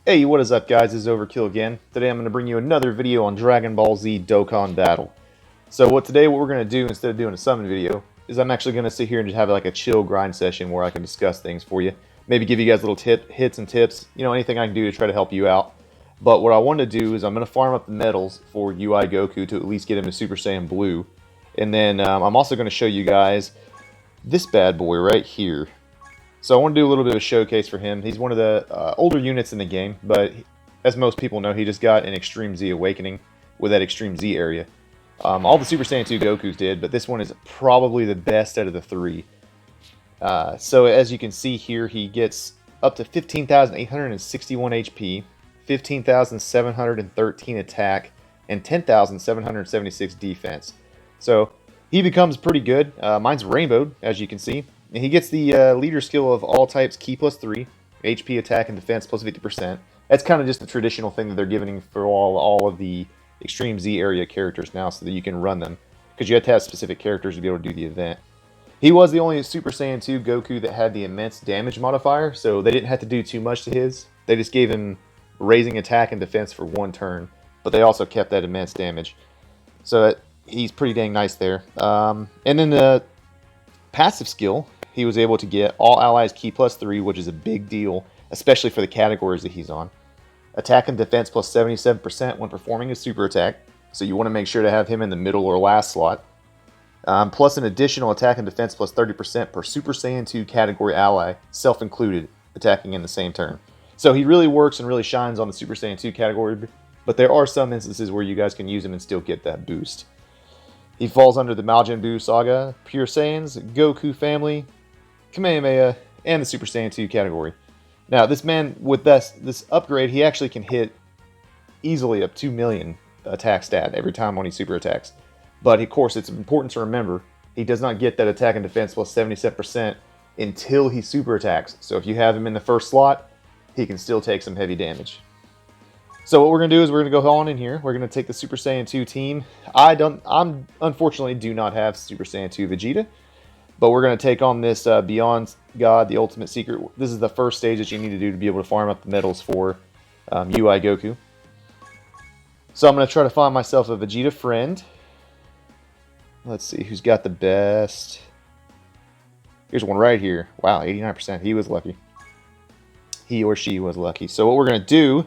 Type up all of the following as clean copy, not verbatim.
Hey, what is up guys, this is Overkill again. Today I'm going to bring you another video on Dragon Ball Z Dokkan Battle. So what we're going to do, instead of doing a summon video, is I'm actually going to sit here and just have like a chill grind session where I can discuss things for you. Maybe give you guys little hits and tips, anything I can do to try to help you out. But what I want to do is I'm going to farm up the medals for UI Goku to at least get him to Super Saiyan Blue. And then I'm also going to show you guys this bad boy right here. So I want to do a little bit of a showcase for him. He's one of the older units in the game, but as most people know, he just got an Extreme Z Awakening with that Extreme Z area. All the Super Saiyan 2 Gokus did, but this one is probably the best out of the three. So as you can see here, he gets up to 15,861 HP, 15,713 attack, and 10,776 defense. So he becomes pretty good. Mine's rainbowed, as you can see. And he gets the leader skill of all types key +3, HP, attack, and defense plus 50%. That's kind of just the traditional thing that they're giving for all of the Extreme Z area characters now, so that you can run them. Because you have to have specific characters to be able to do the event. He was the only Super Saiyan 2 Goku that had the immense damage modifier, so they didn't have to do too much to his. They just gave him raising attack and defense for one turn, but they also kept that immense damage. So he's pretty dang nice there. And then the passive skill, he was able to get all allies key +3, which is a big deal, especially for the categories that he's on. Attack and defense plus 77% when performing a super attack, so you want to make sure to have him in the middle or last slot. Plus an additional attack and defense plus 30% per Super Saiyan 2 category ally, self-included, attacking in the same turn. So he really works and really shines on the Super Saiyan 2 category, but there are some instances where you guys can use him and still get that boost. He falls under the Majin Buu Saga, Pure Saiyans, Goku family, Kamehameha, and the Super Saiyan 2 category. Now, this man, with this upgrade, he actually can hit easily up 2 million attack stat every time when he super attacks. But, of course, it's important to remember, he does not get that attack and defense plus 77% until he super attacks. So if you have him in the first slot, he can still take some heavy damage. So what we're going to do is we're going to go on in here. We're going to take the Super Saiyan 2 team. I unfortunately do not have Super Saiyan 2 Vegeta. But we're going to take on this Beyond God, the Ultimate Secret. This is the first stage that you need to do to be able to farm up the medals for UI Goku. So I'm going to try to find myself a Vegeta friend. Let's see who's got the best. Here's one right here. Wow, 89%. He was lucky. He or she was lucky. So what we're going to do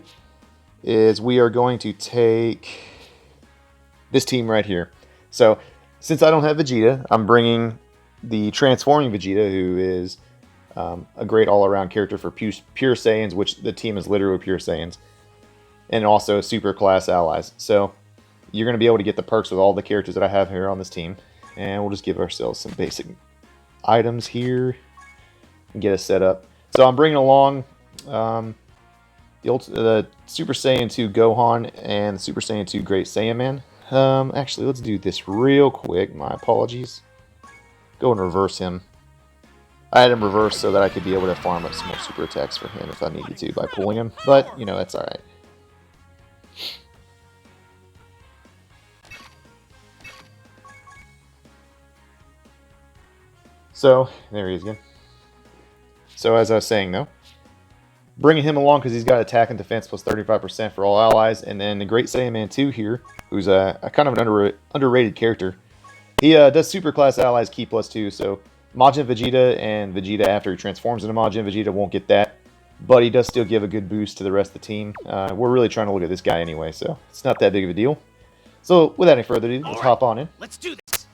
is we are going to take this team right here. So since I don't have Vegeta, I'm bringing the Transforming Vegeta, who is a great all-around character for Pure Saiyans, which the team is literally Pure Saiyans, and also Super Class allies. So you're going to be able to get the perks with all the characters that I have here on this team, and we'll just give ourselves some basic items here and get us set up. So I'm bringing along the Super Saiyan 2 Gohan and the Super Saiyan 2 Great Saiyan Man. Actually, let's do this real quick. My apologies. Go and reverse him. I had him reversed so that I could be able to farm up some more super attacks for him if I needed to by pulling him. But, that's alright. So, there he is again. So, as I was saying, though, bringing him along because he's got attack and defense plus 35% for all allies. And then the Great Saiyan Man 2 here, who's a kind of an underrated character. He does super class allies key +2, so Majin Vegeta and Vegeta after he transforms into Majin Vegeta won't get that, but he does still give a good boost to the rest of the team. We're really trying to look at this guy anyway, so it's not that big of a deal. So without any further ado, let's hop on in. Let's do this.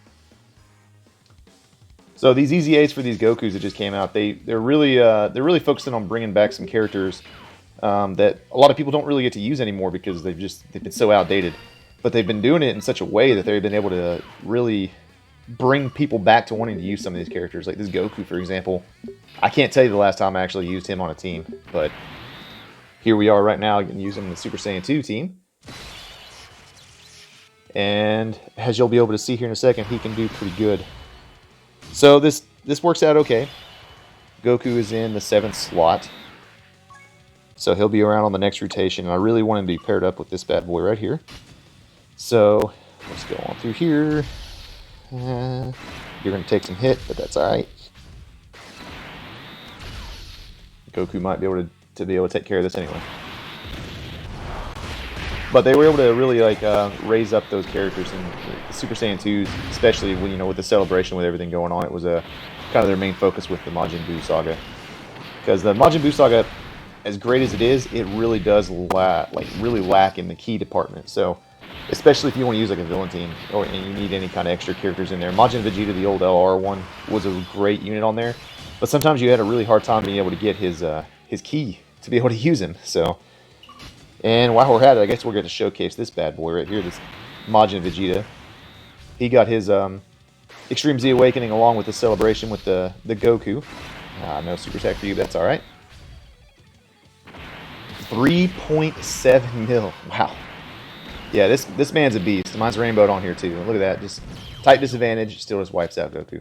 So these Easy 8s for these Gokus that just came out, they're really focusing on bringing back some characters that a lot of people don't really get to use anymore because they've been so outdated. But they've been doing it in such a way that they've been able to really bring people back to wanting to use some of these characters. Like this Goku, for example. I can't tell you the last time I actually used him on a team, but here we are right now. You can use him in the Super Saiyan 2 team. And as you'll be able to see here in a second, he can do pretty good. So this works out okay. Goku is in the 7th slot. So he'll be around on the next rotation. And I really want him to be paired up with this bad boy right here. So, let's go on through here. You're going to take some hit, but that's alright. Goku might be able to take care of this anyway. But they were able to really like raise up those characters in the Super Saiyan 2s, especially when, you know, with the celebration with everything going on. It was a kind of their main focus with the Majin Buu saga, because the Majin Buu saga, as great as it is, it really does really lack in the key department. So, especially if you want to use like a villain team and you need any kind of extra characters in there, Majin Vegeta, the old LR one, was a great unit on there. But sometimes you had a really hard time being able to get his key to be able to use him. So, and while we're at it, I guess we're going to showcase this bad boy right here, this Majin Vegeta. He got his Extreme Z Awakening along with the celebration with the Goku. No super attack for you, that's alright. 3.7 mil. Wow. Yeah, this man's a beast. Mine's rainbowed on here too. Look at that. Just type disadvantage, still just wipes out Goku.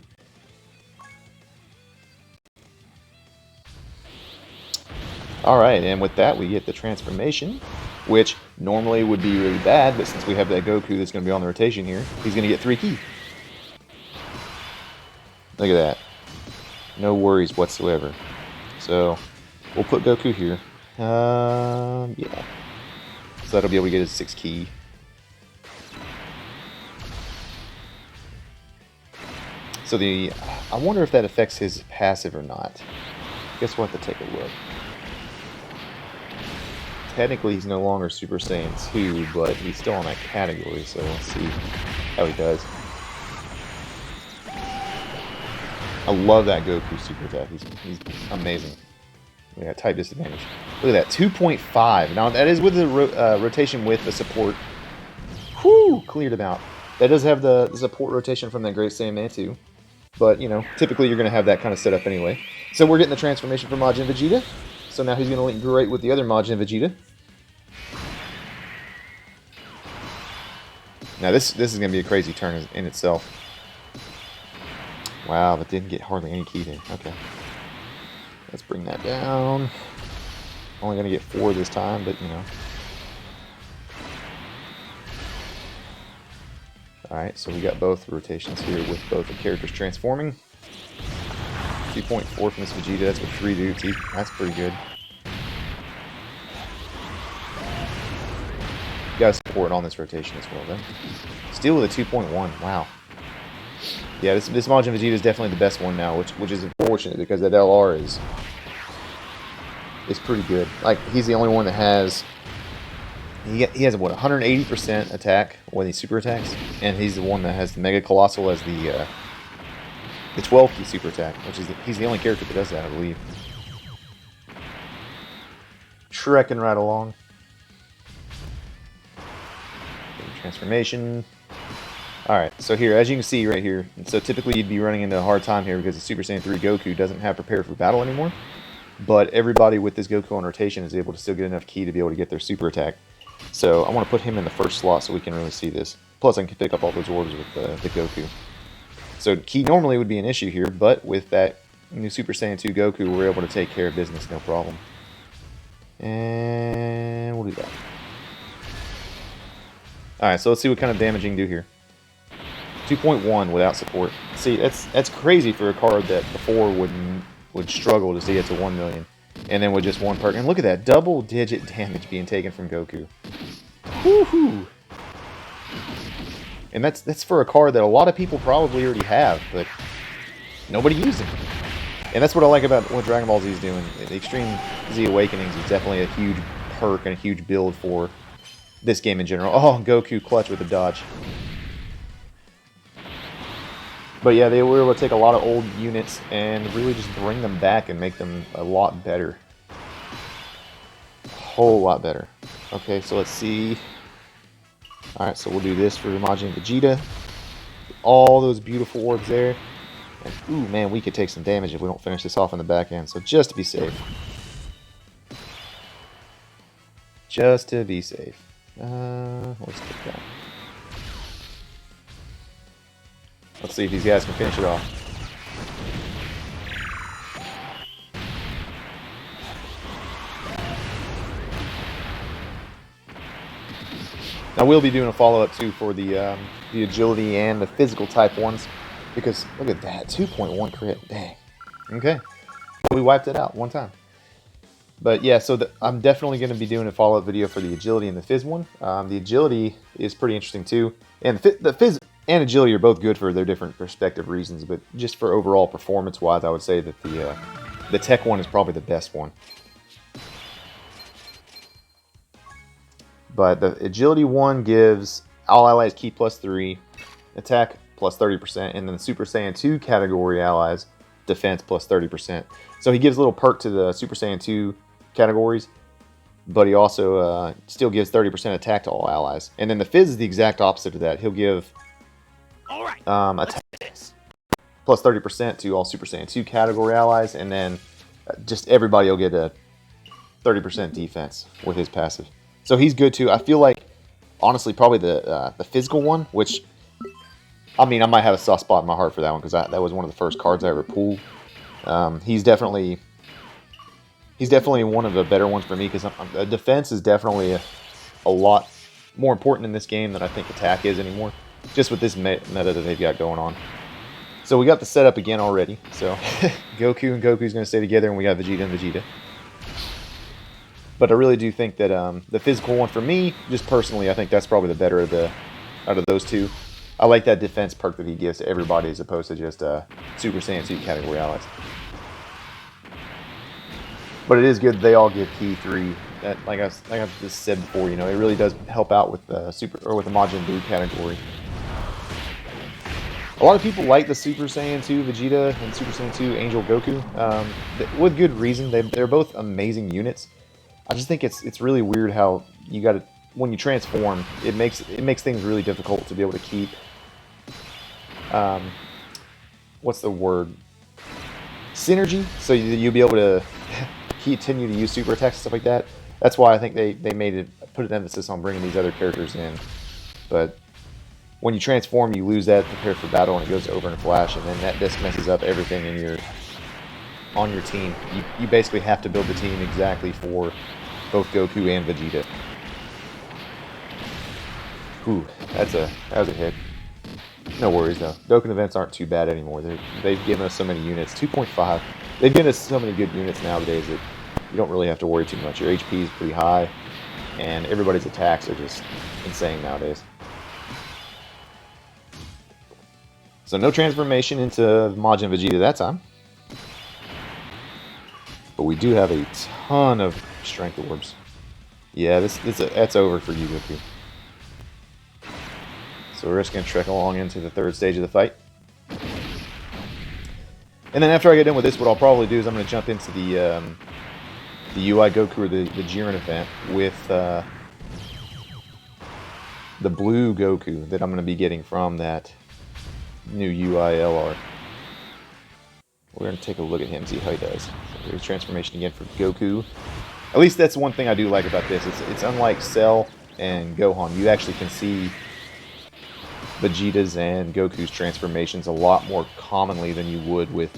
Alright, and with that we get the transformation, which normally would be really bad, but since we have that Goku that's going to be on the rotation here, he's going to get 3 key. Look at that. No worries whatsoever. So, we'll put Goku here. Yeah. So that'll be able to get his 6 key. So I wonder if that affects his passive or not. Guess we'll have to take a look. Technically, he's no longer Super Saiyan 2, but he's still in that category, so let's see how he does. I love that Goku super attack. He's amazing. We got type disadvantage. Look at that, 2.5. Now, that is with the rotation with the support. Whew, cleared him out. That does have the support rotation from that Great Saiyan Man 2. But, you know, typically you're going to have that kind of set up anyway. So we're getting the transformation from Majin Vegeta. So now he's going to link great with the other Majin Vegeta. Now this is going to be a crazy turn in itself. Wow, but didn't get hardly any key there. Okay. Let's bring that down. Only going to get 4 this time, but, you know. Alright, so we got both rotations here with both the characters transforming. 2.4 from this Vegeta, that's with 3 dudes. That's pretty good. You gotta support on this rotation as well, then. Still with a 2.1, wow. Yeah, this Majin Vegeta is definitely the best one now, which is unfortunate because that LR is pretty good. Like, he's the only one that has... He has, what, 180% attack when he super attacks, and he's the one that has the Mega Colossal as the 12 key super attack, which is he's the only character that does that, I believe. Trekking right along. Transformation. Alright, so here, as you can see right here, so typically you'd be running into a hard time here because the Super Saiyan 3 Goku doesn't have Prepare for Battle anymore, but everybody with this Goku on rotation is able to still get enough key to be able to get their super attack. So I want to put him in the first slot so we can really see this. Plus I can pick up all those orbs with the Goku. So key normally would be an issue here, but with that new Super Saiyan 2 Goku, we're able to take care of business, no problem. And we'll do that. Alright, so let's see what kind of damage you can do here. 2.1 without support. See, that's crazy for a card that before would struggle to get to 1 million. And then with just one perk. And look at that, double-digit damage being taken from Goku. Woohoo! And that's for a card that a lot of people probably already have, but nobody uses it. And that's what I like about what Dragon Ball Z is doing. The Extreme Z Awakenings is definitely a huge perk and a huge build for this game in general. Oh, Goku clutch with a dodge. But yeah, they were able to take a lot of old units and really just bring them back and make them a lot better. A whole lot better. Okay, so let's see. Alright, so we'll do this for Majin Vegeta. All those beautiful orbs there. And, ooh, man, we could take some damage if we don't finish this off in the back end. So just to be safe. Just to be safe. Let's take that. Let's see if these guys can finish it off. Now we'll be doing a follow-up too for the agility and the physical type ones, because look at that, 2.1 crit, dang. Okay, we wiped it out one time. But yeah, so I'm definitely going to be doing a follow-up video for the agility and the fizz one. The agility is pretty interesting too, and the fizz and agility are both good for their different perspective reasons. But just for overall performance-wise, I would say that the TEQ one is probably the best one. But the agility one gives all allies ki +3, attack +30%, and then the Super Saiyan 2 category allies defense +30%. So he gives a little perk to the Super Saiyan 2 categories, but he also still gives 30% attack to all allies. And then the fizz is the exact opposite of that. He'll give attack +30% to all Super Saiyan 2 category allies, and then just everybody will get a 30% defense with his passive. So he's good too. I feel like, honestly, probably the physical one, which, I mean, I might have a soft spot in my heart for that one because that was one of the first cards I ever pulled. He's definitely one of the better ones for me because defense is definitely a lot more important in this game than I think attack is anymore, just with this meta that they've got going on. So we got the setup again already. So Goku and Goku's going to stay together, and we got Vegeta and Vegeta. But I really do think that the physical one for me, just personally, I think that's probably the better out of those two. I like that defense perk that he gives to everybody as opposed to just Super Saiyan 2 category allies. But it is good they all get Ki 3. That, like I've just said before, you know, it really does help out with the with the Majin Buu category. A lot of people like the Super Saiyan 2 Vegeta and Super Saiyan 2 Angel Goku, with good reason. They're both amazing units. I just think it's really weird how you got to, when you transform, it makes things really difficult to be able to keep. What's the word? Synergy. So you'll be able to continue to use super attacks and stuff like that. That's why I think they put an emphasis on bringing these other characters in. But when you transform, you lose that prepare for battle, and it goes over in a flash, and then that just messes up everything on your team. You basically have to build the team exactly for both Goku and Vegeta. Whew, that was a hit. No worries though. Dokkan events aren't too bad anymore. They've given us so many units. 2.5. They've given us so many good units nowadays that you don't really have to worry too much. Your HP is pretty high, and everybody's attacks are just insane nowadays. So no transformation into Majin Vegeta that time. But we do have a ton of strength orbs. Yeah, that's over for you, Goku. So we're just going to trek along into the third stage of the fight. And then after I get done with this, what I'll probably do is I'm going to jump into the UI Goku, or the Jiren event, with the blue Goku that I'm going to be getting from that new UI LR. We're going to take a look at him, see how he does. So here's transformation again for Goku. At least that's one thing I do like about this. It's unlike Cell and Gohan. You actually can see Vegeta's and Goku's transformations a lot more commonly than you would with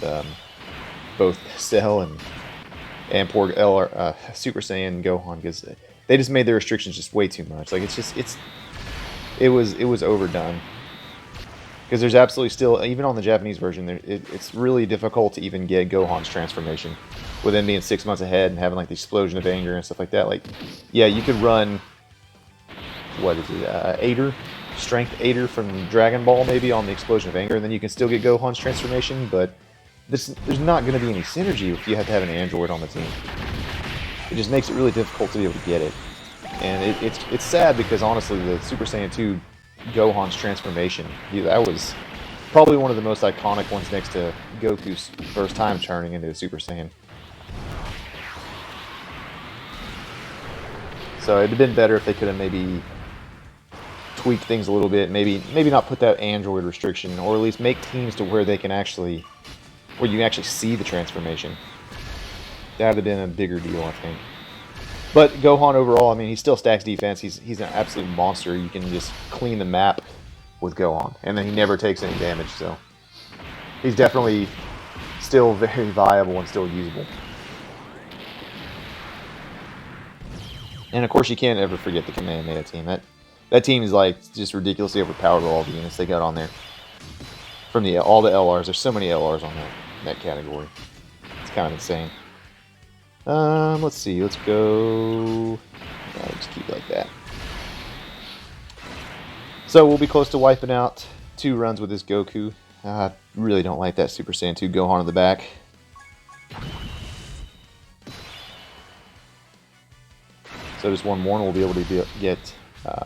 both Cell and poor Super Saiyan Gohan, because they just made their restrictions just way too much. Like it was overdone. Because there's absolutely still, even on the Japanese version, it's really difficult to even get Gohan's transformation with him being 6 months ahead and having like the explosion of anger and stuff like that. Like, yeah, you could run, what is it, Aider, Strength Aider from Dragon Ball maybe on the explosion of anger, and then you can still get Gohan's transformation, but there's not going to be any synergy if you have to have an android on the team. It just makes it really difficult to be able to get it. And it's sad because honestly, the Super Saiyan 2 Gohan's transformation, that was probably one of the most iconic ones next to Goku's first time turning into a Super Saiyan. So it'd have been better if they could have maybe tweaked things a little bit, maybe not put that android restriction, or at least make teams to where you can actually see the transformation. That would have been a bigger deal, I think. But Gohan overall, I mean, he still stacks defense. He's an absolute monster. You can just clean the map with Gohan, and then he never takes any damage. So he's definitely still very viable and still usable. And of course, you can't ever forget the Kamehameha team. That team is like just ridiculously overpowered with all the units they got on there. From all the LRs, there's so many LRs on that category. It's kind of insane. Let's see. Let's go. Just keep it like that. So we'll be close to wiping out 2 runs with this Goku. I really don't like that Super Saiyan 2 Gohan in the back. So just one more and we'll be able to get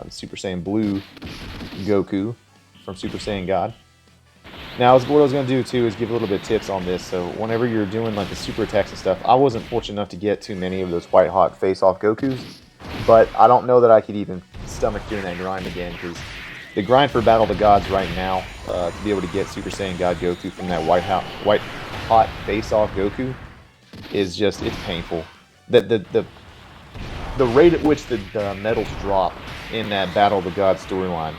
Super Saiyan Blue Goku from Super Saiyan God. Now, what I was going to do too is give a little bit of tips on this. So whenever you're doing like the super attacks and stuff, I wasn't fortunate enough to get too many of those white hot face-off Gokus. But I don't know that I could even stomach doing that grind again, because the grind for Battle of the Gods right now, to be able to get Super Saiyan God Goku from that white hot face-off Goku is just, it's painful. The rate at which the medals drop in that Battle of the Gods storyline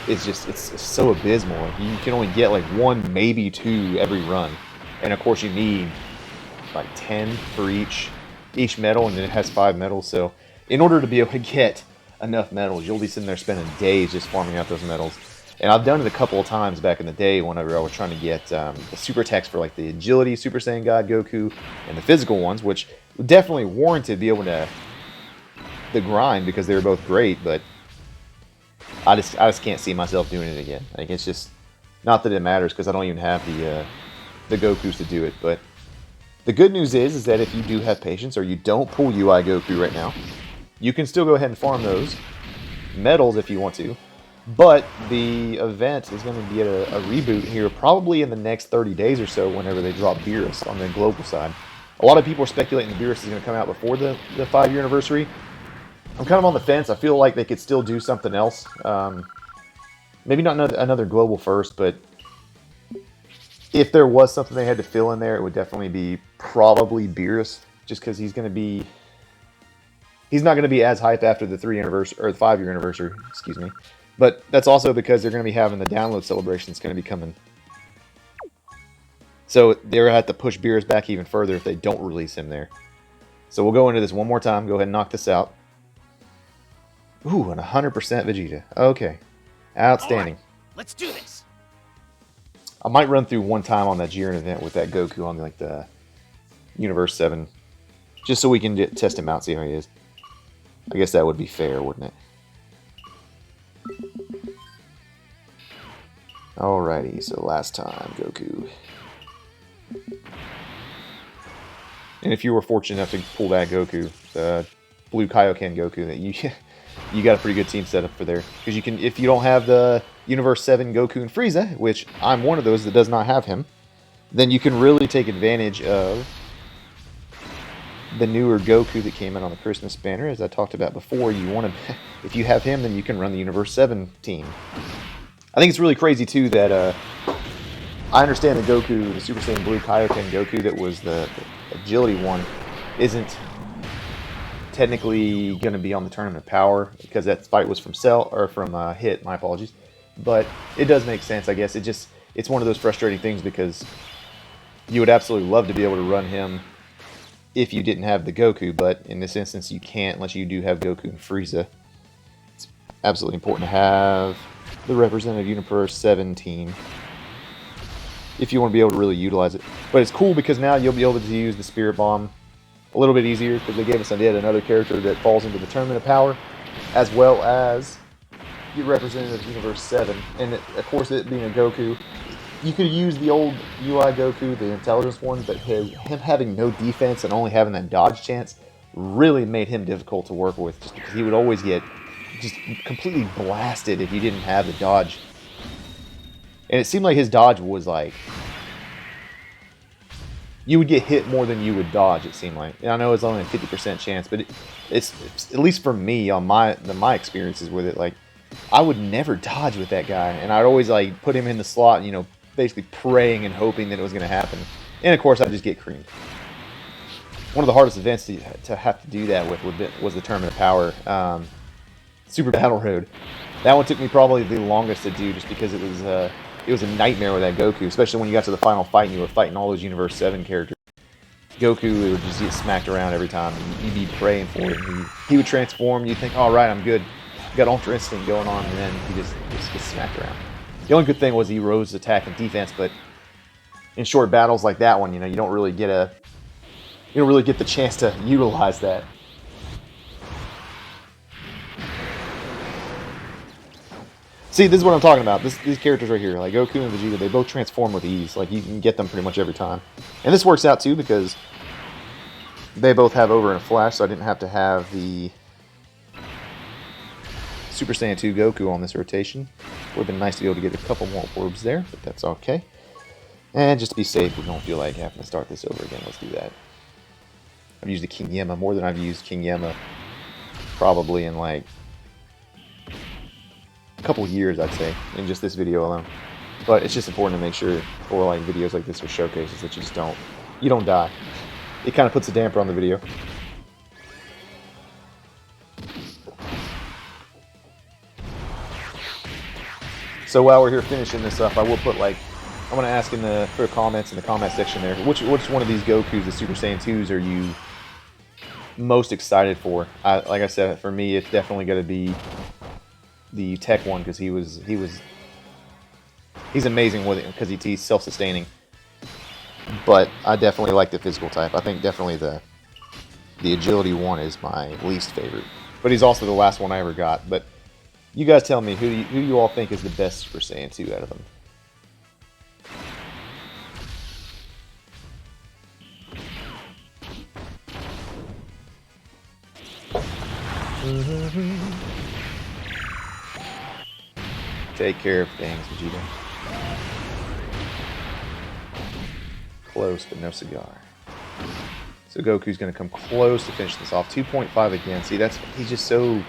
is just, it's so abysmal. You can only get like 1, maybe 2 every run. And of course you need like 10 for each medal, and then it has 5 medals. So in order to be able to get enough medals, you'll be sitting there spending days just farming out those medals. And I've done it a couple of times back in the day whenever I was trying to get the super attacks for like the agility Super Saiyan God Goku and the physical ones, which definitely warranted be able to the grind because they were both great, but I just can't see myself doing it again. Like, it's just, not that it matters because I don't even have the Gokus to do it. But the good news is that if you do have patience or you don't pull UI Goku right now, you can still go ahead and farm those medals if you want to. But the event is going to get a reboot here probably in the next 30 days or so whenever they drop Beerus on the global side. A lot of people are speculating Beerus is going to come out before the 5-year anniversary. I'm kind of on the fence. I feel like they could still do something else. Maybe not another global first, but if there was something they had to fill in there, it would definitely be probably Beerus, just because he's not going to be as hype after the 5-year anniversary. Excuse me. But that's also because they're going to be having the download celebration that's going to be coming. So they're going to have to push Beerus back even further if they don't release him there. So we'll go into this one more time. Go ahead and knock this out. Ooh, and 100% Vegeta. Okay. Outstanding. Right, let's do this. I might run through one time on that Jiren event with that Goku on like the Universe 7. Just so we can test him out, see how he is. I guess that would be fair, wouldn't it? Alrighty, so last time, Goku. And if you were fortunate enough to pull that Goku, the Blue Kaioken Goku, that you got a pretty good team set up for there. Because you can, if you don't have the Universe 7 Goku and Frieza, which I'm one of those that does not have him, then you can really take advantage of the newer Goku that came in on the Christmas banner, as I talked about before. You want to, if you have him, then you can run the Universe 7 team. I think it's really crazy too that I understand the Goku, the Super Saiyan Blue Kaioken Goku that was the agility one, isn't technically going to be on the Tournament of Power because that fight was from Hit. My apologies, but it does make sense, I guess. It's one of those frustrating things because you would absolutely love to be able to run him if you didn't have the Goku, but in this instance you can't unless you do have Goku and Frieza. It's absolutely important to have the representative Universe 7 team if you want to be able to really utilize it. But it's cool because now you'll be able to use the Spirit Bomb a little bit easier because they gave us yet another character that falls into the Tournament of Power, as well as your representative Universe 7. And of course, it being a Goku, you could use the old UI Goku, the intelligence one, but him having no defense and only having that dodge chance really made him difficult to work with, just because he would always get just completely blasted if you didn't have the dodge. And it seemed like his dodge was like, you would get hit more than you would dodge, it seemed like. And I know it's only a 50% chance, but it's at least for me, on my experiences with it, like, I would never dodge with that guy. And I'd always like put him in the slot, you know, basically praying and hoping that it was going to happen. And of course, I'd just get creamed. One of the hardest events to have to do that with was the Tournament of Power. Super Battle Road. That one took me probably the longest to do just because it was a nightmare with that Goku, especially when you got to the final fight and you were fighting all those Universe 7 characters. Goku, it would just get smacked around every time. You'd be praying for it. He would transform. You'd think, all right, I'm good. Got Ultra Instinct going on, and then he just gets smacked around. The only good thing was he rose attack and defense, but in short battles like that one, you know, you don't really get you don't really get the chance to utilize that. See, this is what I'm talking about. These characters right here, like Goku and Vegeta, they both transform with ease. Like, you can get them pretty much every time. And this works out, too, because they both have Over and Flash, so I didn't have to have the Super Saiyan 2 Goku on this rotation. Would have been nice to be able to get a couple more orbs there, but that's okay. And just to be safe, we don't feel like having to start this over again. Let's do that. I've used the King Yemma more than I've used King Yemma probably in like a couple years, I'd say, in just this video alone. But it's just important to make sure for like videos like this or showcases that you just don't die. It kind of puts a damper on the video. So while we're here finishing this up, I will put like, I want to ask for comments in the comment section there, which one of these Gokus, the Super Saiyan 2s, are you most excited for? Like I said, for me, it's definitely going to be the TEQ one, because he's amazing with it, because he's self-sustaining. But I definitely like the physical type. I think definitely the agility one is my least favorite. But he's also the last one I ever got. But you guys tell me who you all think is the best Super Saiyan 2 out of them. Take care of things, Vegeta. Close, but no cigar. So Goku's going to come close to finish this off. 2.5 again. See, he's just so...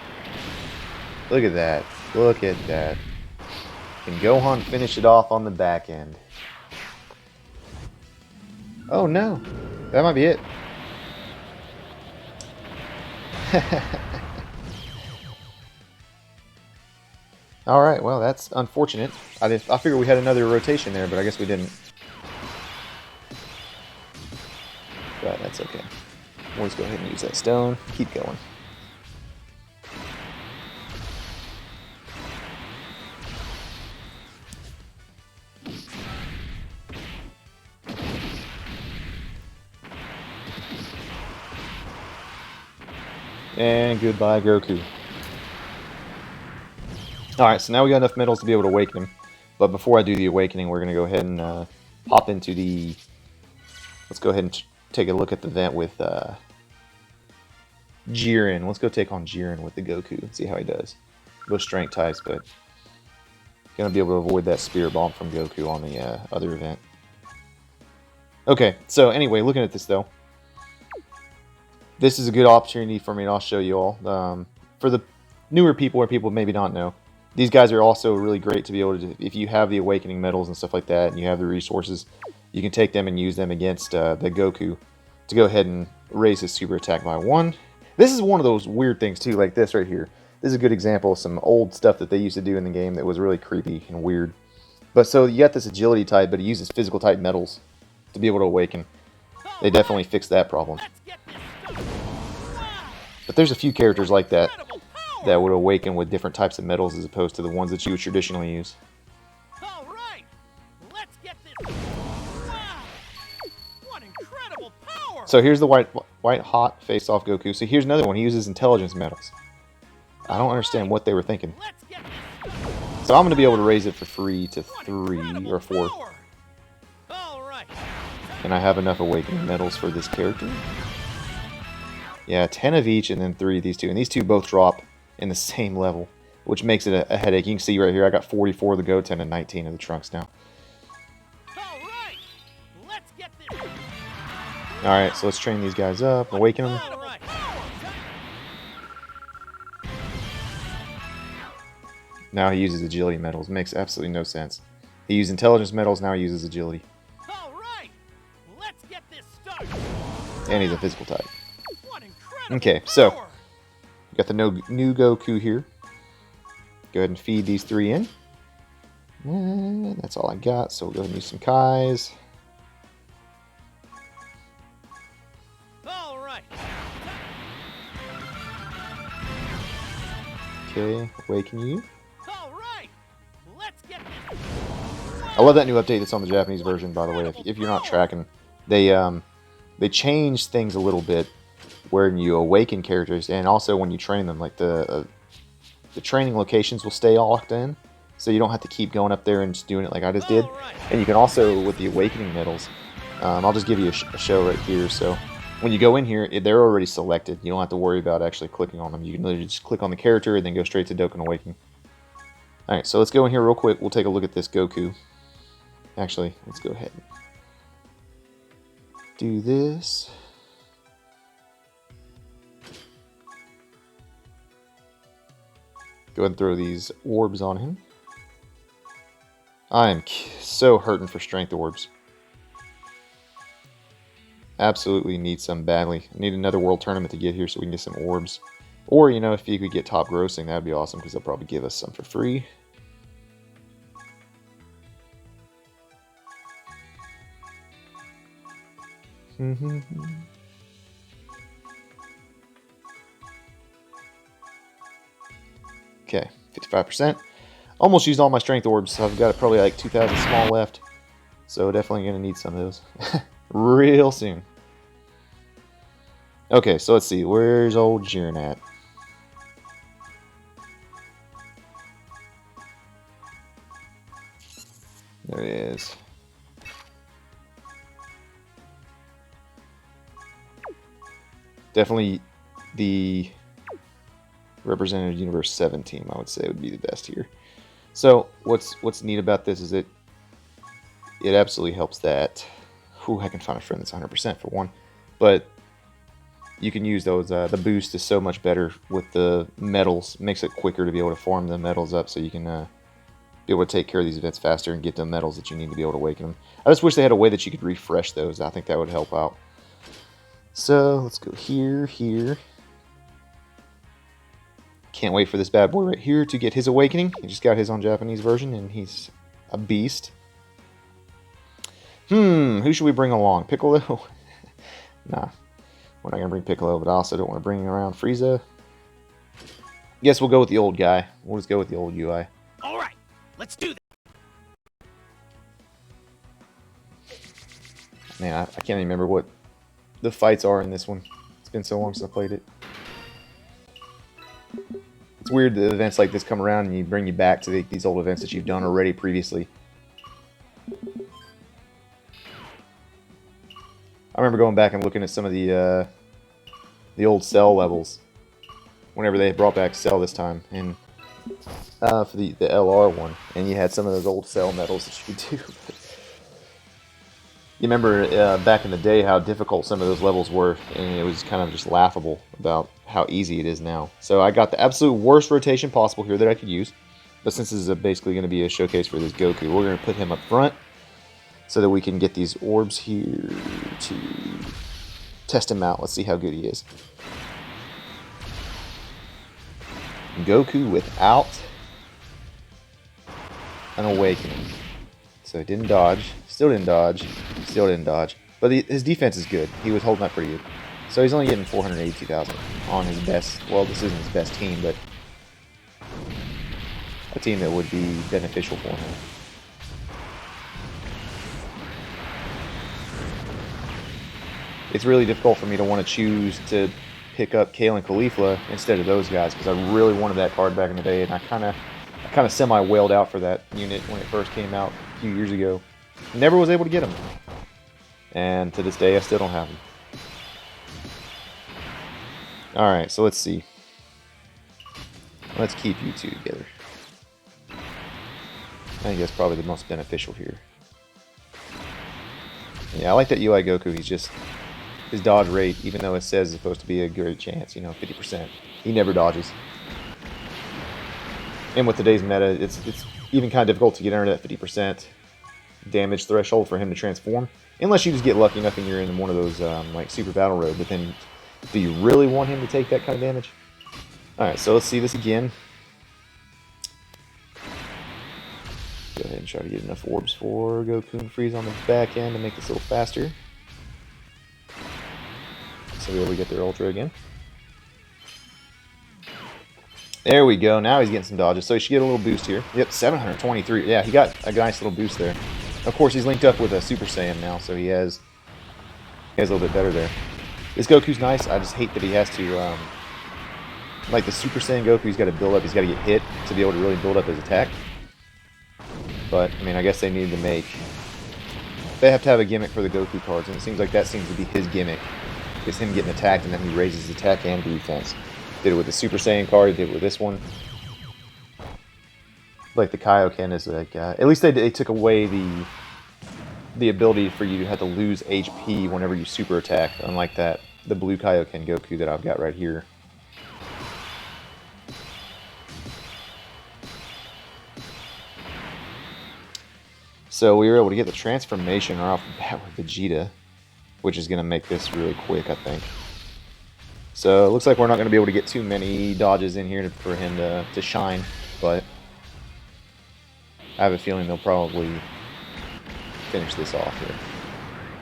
Look at that. Look at that. Can Gohan finish it off on the back end? Oh no. That might be it. Alright, well, that's unfortunate. I figured we had another rotation there, but I guess we didn't. But that's okay. We'll just go ahead and use that stone. Keep going. And goodbye, Goku. Alright, so now we got enough medals to be able to awaken him. But before I do the awakening, we're going to go ahead and hop into the... Let's go ahead and take a look at the event with Jiren. Let's go take on Jiren with the Goku and see how he does. Both strength types, but going to be able to avoid that Spirit Bomb from Goku on the other event. Okay, so anyway, looking at this though. This is a good opportunity for me, and I'll show you all. For the newer people or people maybe not know, these guys are also really great to be able to, if you have the awakening medals and stuff like that, and you have the resources, you can take them and use them against the Goku to go ahead and raise his super attack by 1. This is one of those weird things too, like this right here. This is a good example of some old stuff that they used to do in the game that was really creepy and weird. But so you got this agility type, but he uses physical type medals to be able to awaken. They definitely fixed that problem. But there's a few characters like that that would awaken with different types of metals as opposed to the ones that you would traditionally use. All right, let's get this. Wow, what incredible power! So here's the white hot face-off Goku. So here's another one. He uses intelligence metals. I don't understand what they were thinking. So I'm going to be able to raise it for free to 3 or 4. All right. And I have enough awakening medals for this character. Yeah, 10 of each and then 3 of these two. And these two both drop in the same level, which makes it a headache. You can see right here, I got 44 of the Goten and 19 of the Trunks now. Alright, let's get this. Alright, so let's train these guys up, awaken them. Now he uses agility medals. Makes absolutely no sense. He used intelligence medals, now he uses agility. Alright, let's get this started. And he's a physical type. Okay, so we got the new Goku here. Go ahead and feed these 3 in. And that's all I got, so we'll go ahead and use some Kais. Alright. Okay, awaken you. Alright, let's get this. I love that new update that's on the Japanese version, by the way. If you're not tracking, they they changed things a little bit when you awaken characters, and also when you train them. Like the training locations will stay locked in, so you don't have to keep going up there and just doing it like I just did. And you can also, with the awakening medals, I'll just give you a show right here. So when you go in here, they're already selected. You don't have to worry about actually clicking on them. You can literally just click on the character and then go straight to Dokkan Awakening. Alright, so let's go in here real quick. We'll take a look at this Goku. Actually, let's go ahead and do this. Go ahead and throw these orbs on him. I am so hurting for strength orbs. Absolutely need some badly. I need another world tournament to get here so we can get some orbs. Or, you know, if you could get top grossing, that'd be awesome because they'll probably give us some for free. Okay, 55%. Almost used all my strength orbs, so I've got probably like 2,000 small left. So definitely going to need some of those real soon. Okay, so let's see. Where's old Jiren at? There he is. Definitely the Representative Universe 7 team, I would say, would be the best here. So what's neat about this is it absolutely helps that. Whew, I can find a friend that's 100% for one, but you can use those. The boost is so much better with the medals. It makes it quicker to be able to farm the medals up, so you can be able to take care of these events faster and get the medals that you need to be able to awaken them. I just wish they had a way that you could refresh those. I think that would help out. So let's go here. Can't wait for this bad boy right here to get his awakening. He just got his on Japanese version, and he's a beast. Who should we bring along? Piccolo? Nah, we're not going to bring Piccolo, but I also don't want to bring around Frieza. Guess we'll go with the old guy. We'll just go with the old UI. Alright, let's do that. Man, I can't even remember what the fights are in this one. It's been so long since I played it. It's weird that events like this come around and you bring you back to these old events that you've done already previously. I remember going back and looking at some of the old Cell levels whenever they brought back Cell this time, and for the LR one, and you had some of those old Cell medals that you could do. You remember back in the day how difficult some of those levels were, and it was kind of just laughable about how easy it is now. So I got the absolute worst rotation possible here that I could use, but since this is basically going to be a showcase for this Goku, we're going to put him up front so that we can get these orbs here to test him out. Let's see how good he is. Goku without an awakening. So he didn't dodge, still didn't dodge, still didn't dodge. But his defense is good. He was holding up pretty good. So he's only getting 482,000 on his best. Well, this isn't his best team, but a team that would be beneficial for him. It's really difficult for me to want to choose to pick up Kale and Caulifla instead of those guys, because I really wanted that card back in the day, and I kind of semi-wailed out for that unit when it first came out a few years ago. Never was able to get him, and to this day I still don't have him. Alright, so let's see. Let's keep you two together. I think that's probably the most beneficial here. Yeah, I like that UI Goku. He's just, his dodge rate, even though it says it's supposed to be a great chance, you know, 50%, he never dodges. And with today's meta, it's even kind of difficult to get under that 50% damage threshold for him to transform, unless you just get lucky enough and you're in one of those like Super Battle Road. But then, do you really want him to take that kind of damage? Alright, so let's see this again. Go ahead and try to get enough orbs for Goku and Frieza on the back end to make this a little faster. So we'll be able to get their Ultra again. There we go. Now he's getting some dodges, so he should get a little boost here. Yep, 723. Yeah, he got a nice little boost there. Of course, he's linked up with a Super Saiyan now, so he has He has a little bit better there. This Goku's nice. I just hate that he has to, like the Super Saiyan Goku, he's got to build up. He's got to get hit to be able to really build up his attack. But, I mean, I guess they needed to make... They have to have a gimmick for the Goku cards, and it seems like that seems to be his gimmick. It's him getting attacked, and then he raises his attack and defense. Did it with the Super Saiyan card, did it with this one. Like the Kaioken is like... at least they took away the ability for you to have to lose HP whenever you super attack, unlike that, the blue Kaioken Goku that I've got right here. So we were able to get the transformation right off the bat with Vegeta, which is going to make this really quick, I think. So it looks like we're not going to be able to get too many dodges in here for him to shine, but I have a feeling they'll probably finish this off here.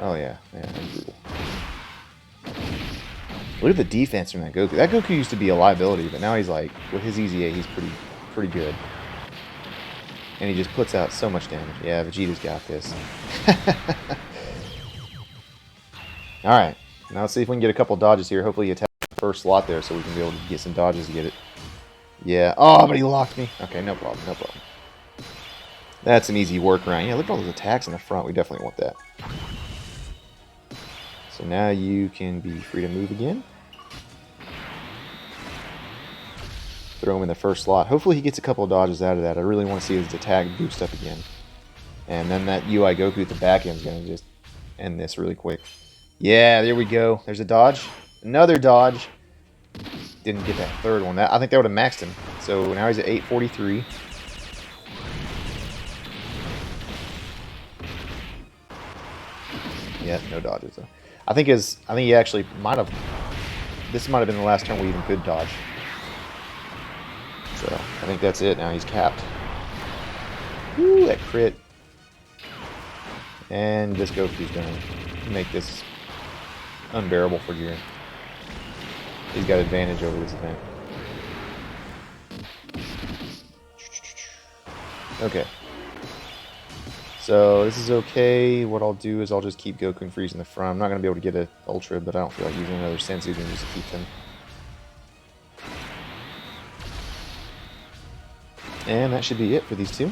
Oh yeah, brutal. Look at the defense from that Goku. That Goku used to be a liability, but now he's like, with his Easy A, he's pretty good. And he just puts out so much damage. Yeah, Vegeta's got this. Alright, now let's see if we can get a couple dodges here. Hopefully he attacks the first slot there so we can be able to get some dodges to get it. Yeah, oh, but he locked me. Okay, no problem, no problem. That's an easy workaround. Yeah, look at all those attacks in the front. We definitely want that. So now you can be free to move again. Throw him in the first slot. Hopefully he gets a couple of dodges out of that. I really want to see his attack boost up again. And then that UI Goku at the back end is going to just end this really quick. Yeah, there we go. There's a dodge. Another dodge. Didn't get that third one. I think that would have maxed him. So now he's at 843. Yeah, no dodges though. I think he actually might have. This might have been the last turn we even could dodge. So I think that's it. Now he's capped. Woo, that crit. And this Goku's gonna make this unbearable for Jiren. He's got advantage over this event. Okay. So this is okay. What I'll do is I'll just keep Goku and Frieza in the front. I'm not going to be able to get an Ultra, but I don't feel like using another Senzu to just keep them. And that should be it for these two.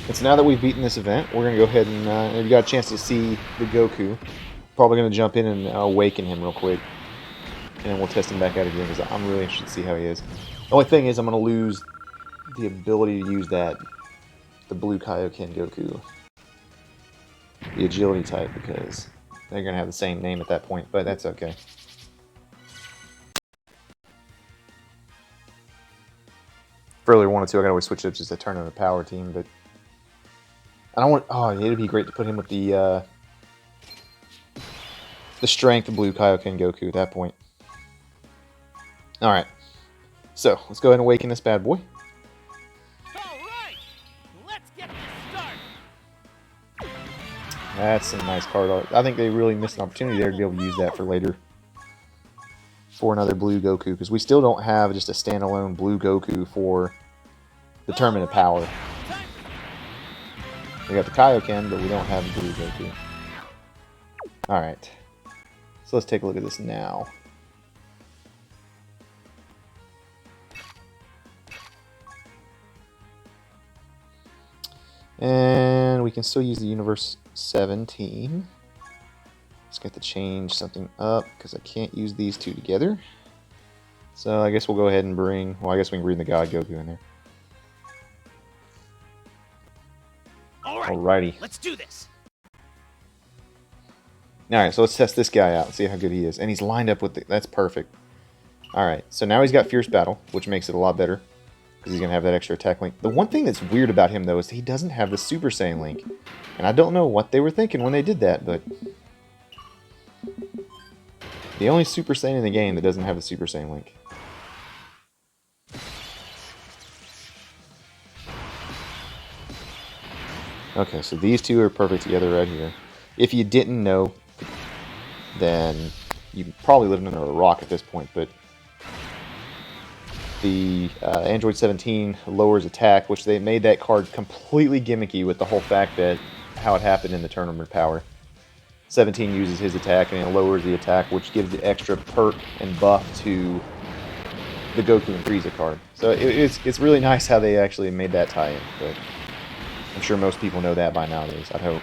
And so now that we've beaten this event, we're going to go ahead and we got a chance to see the Goku. Probably going to jump in and awaken him real quick. And then we'll test him back out again because I'm really interested to see how he is. The only thing is I'm going to lose the ability to use the blue Kaioken Goku. The agility type, because they're going to have the same name at that point, but that's okay. If I really wanted to, I could always switch it up just to turn on a power team, but I don't want. Oh, it'd be great to put him with the strength blue Kaioken Goku at that point. All right, so let's go ahead and awaken this bad boy. All right, let's get this started. That's some nice card art. I think they really missed an opportunity there to be able to use that for later. For another blue Goku, because we still don't have just a standalone blue Goku for the Tournament of Power. We got the Kaioken, but we don't have the blue Goku. Alright. So let's take a look at this now. And we can still use the Universe 17. Just got to change something up because I can't use these two together. So I guess we'll go ahead and bring... Well, I guess we can bring the God Goku in there. Alrighty. Let's do this. Alright, so let's test this guy out and see how good he is. And he's lined up with the... That's perfect. Alright, so now he's got Fierce Battle, which makes it a lot better. Because he's going to have that extra attack link. The one thing that's weird about him, though, is he doesn't have the Super Saiyan link. And I don't know what they were thinking when they did that, but... The only Super Saiyan in the game that doesn't have the Super Saiyan link. Okay, so these two are perfect together right here. If you didn't know, then you probably lived under a rock at this point, but the Android 17 lowers attack, which they made that card completely gimmicky with the whole fact that how it happened in the tournament power. 17 uses his attack and it lowers the attack, which gives the extra perk and buff to the Goku and Frieza card. So it's really nice how they actually made that tie-in, but I'm sure most people know that by nowadays, I'd hope.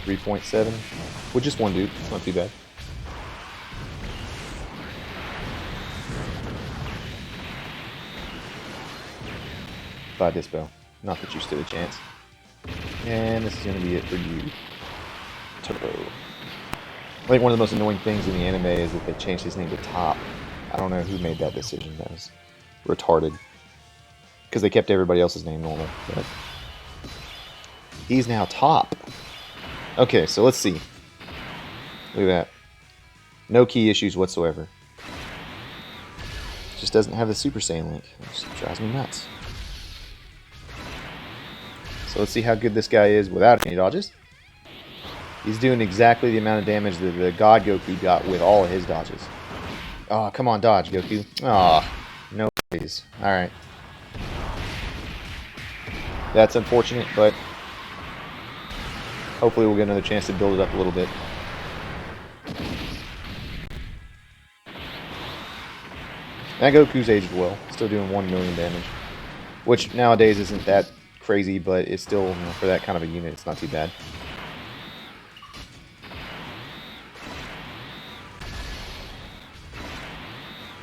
.7 with just one dude, not too bad. Bye, Dispo. Not that you stood a chance. And this is going to be it for you, Turbo. I think one of the most annoying things in the anime is that they changed his name to Top. I don't know who made that decision. That was retarded. Because they kept everybody else's name normal. But he's now Top. Okay, so let's see. Look at that. No key issues whatsoever. Just doesn't have the Super Saiyan link. It just drives me nuts. So let's see how good this guy is without any dodges. He's doing exactly the amount of damage that the God Goku got with all of his dodges. Oh, come on, dodge, Goku. Oh, no ways. Alright. That's unfortunate, but hopefully we'll get another chance to build it up a little bit. That Goku's aged well. Still doing 1 million damage. Which nowadays isn't that crazy, but it's still, you know, for that kind of a unit, it's not too bad.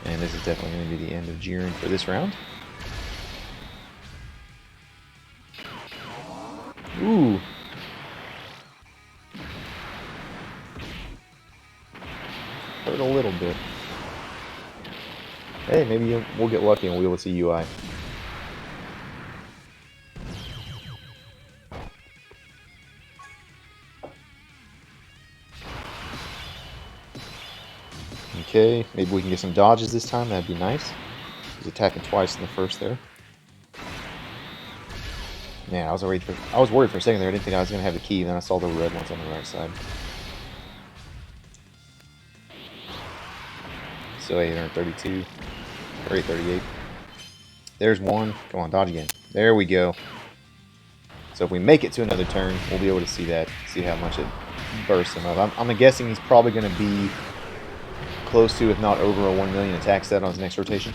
And this is definitely going to be the end of Jiren for this round. Ooh. Hurt a little bit. Hey, maybe we'll get lucky and we'll be able to see UI. Okay, maybe we can get some dodges this time, that'd be nice. He's attacking twice in the first there. Man, I was worried for a second there, I didn't think I was gonna have the key, then I saw the red ones on the right side. So 832, or 838. There's one, come on, dodge again. There we go. So if we make it to another turn, we'll be able to see that, see how much it bursts him up. I'm guessing he's probably gonna be close to, if not over, a 1 million attack set on his next rotation.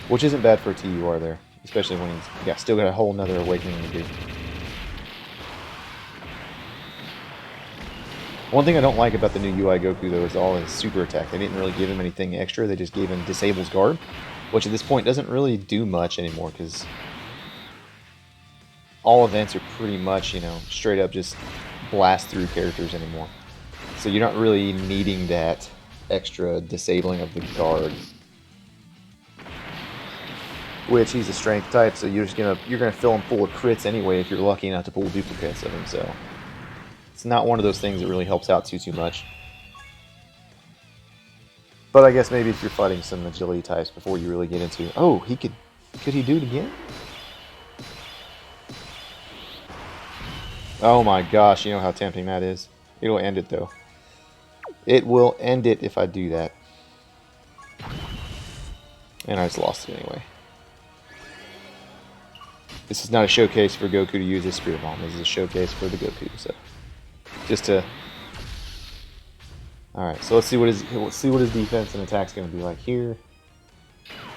Which isn't bad for a TUR there, especially when he's still got a whole nother awakening to do. One thing I don't like about the new UI Goku, though, is all his super attack. They didn't really give him anything extra, they just gave him Disables Guard, which at this point doesn't really do much anymore, because all events are pretty much, you know, straight up just blast through characters anymore. So you're not really needing that extra disabling of the guard. Which he's a strength type, so you're gonna fill him full of crits anyway if you're lucky enough to pull duplicates of him, so it's not one of those things that really helps out too much. But I guess maybe if you're fighting some agility types before you really get into, oh, could he do it again? Oh my gosh, you know how tempting that is. It'll end it though. It will end it if I do that. And I just lost it anyway. This is not a showcase for Goku to use his Spirit Bomb. This is a showcase for the Goku. So, just to. All right. So let's see what his defense and attack's going to be like here.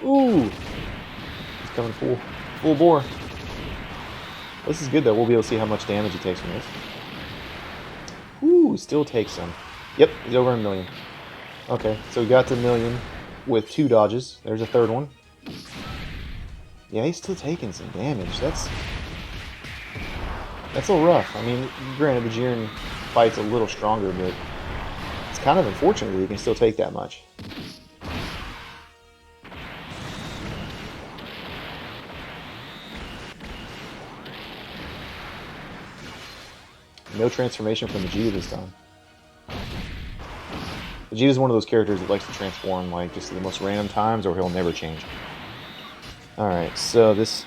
Ooh, he's coming full bore. This is good though. We'll be able to see how much damage he takes from this. Ooh, still takes some. Yep, he's over 1 million. Okay, so we got to 1 million with 2 dodges. There's a third one. Yeah, he's still taking some damage. That's a little rough. I mean, granted, the Jiren fight's a little stronger, but it's kind of unfortunate that he can still take that much. No transformation from Vegeta this time. Vegeta's one of those characters that likes to transform like just at the most random times, or he'll never change. Alright, so this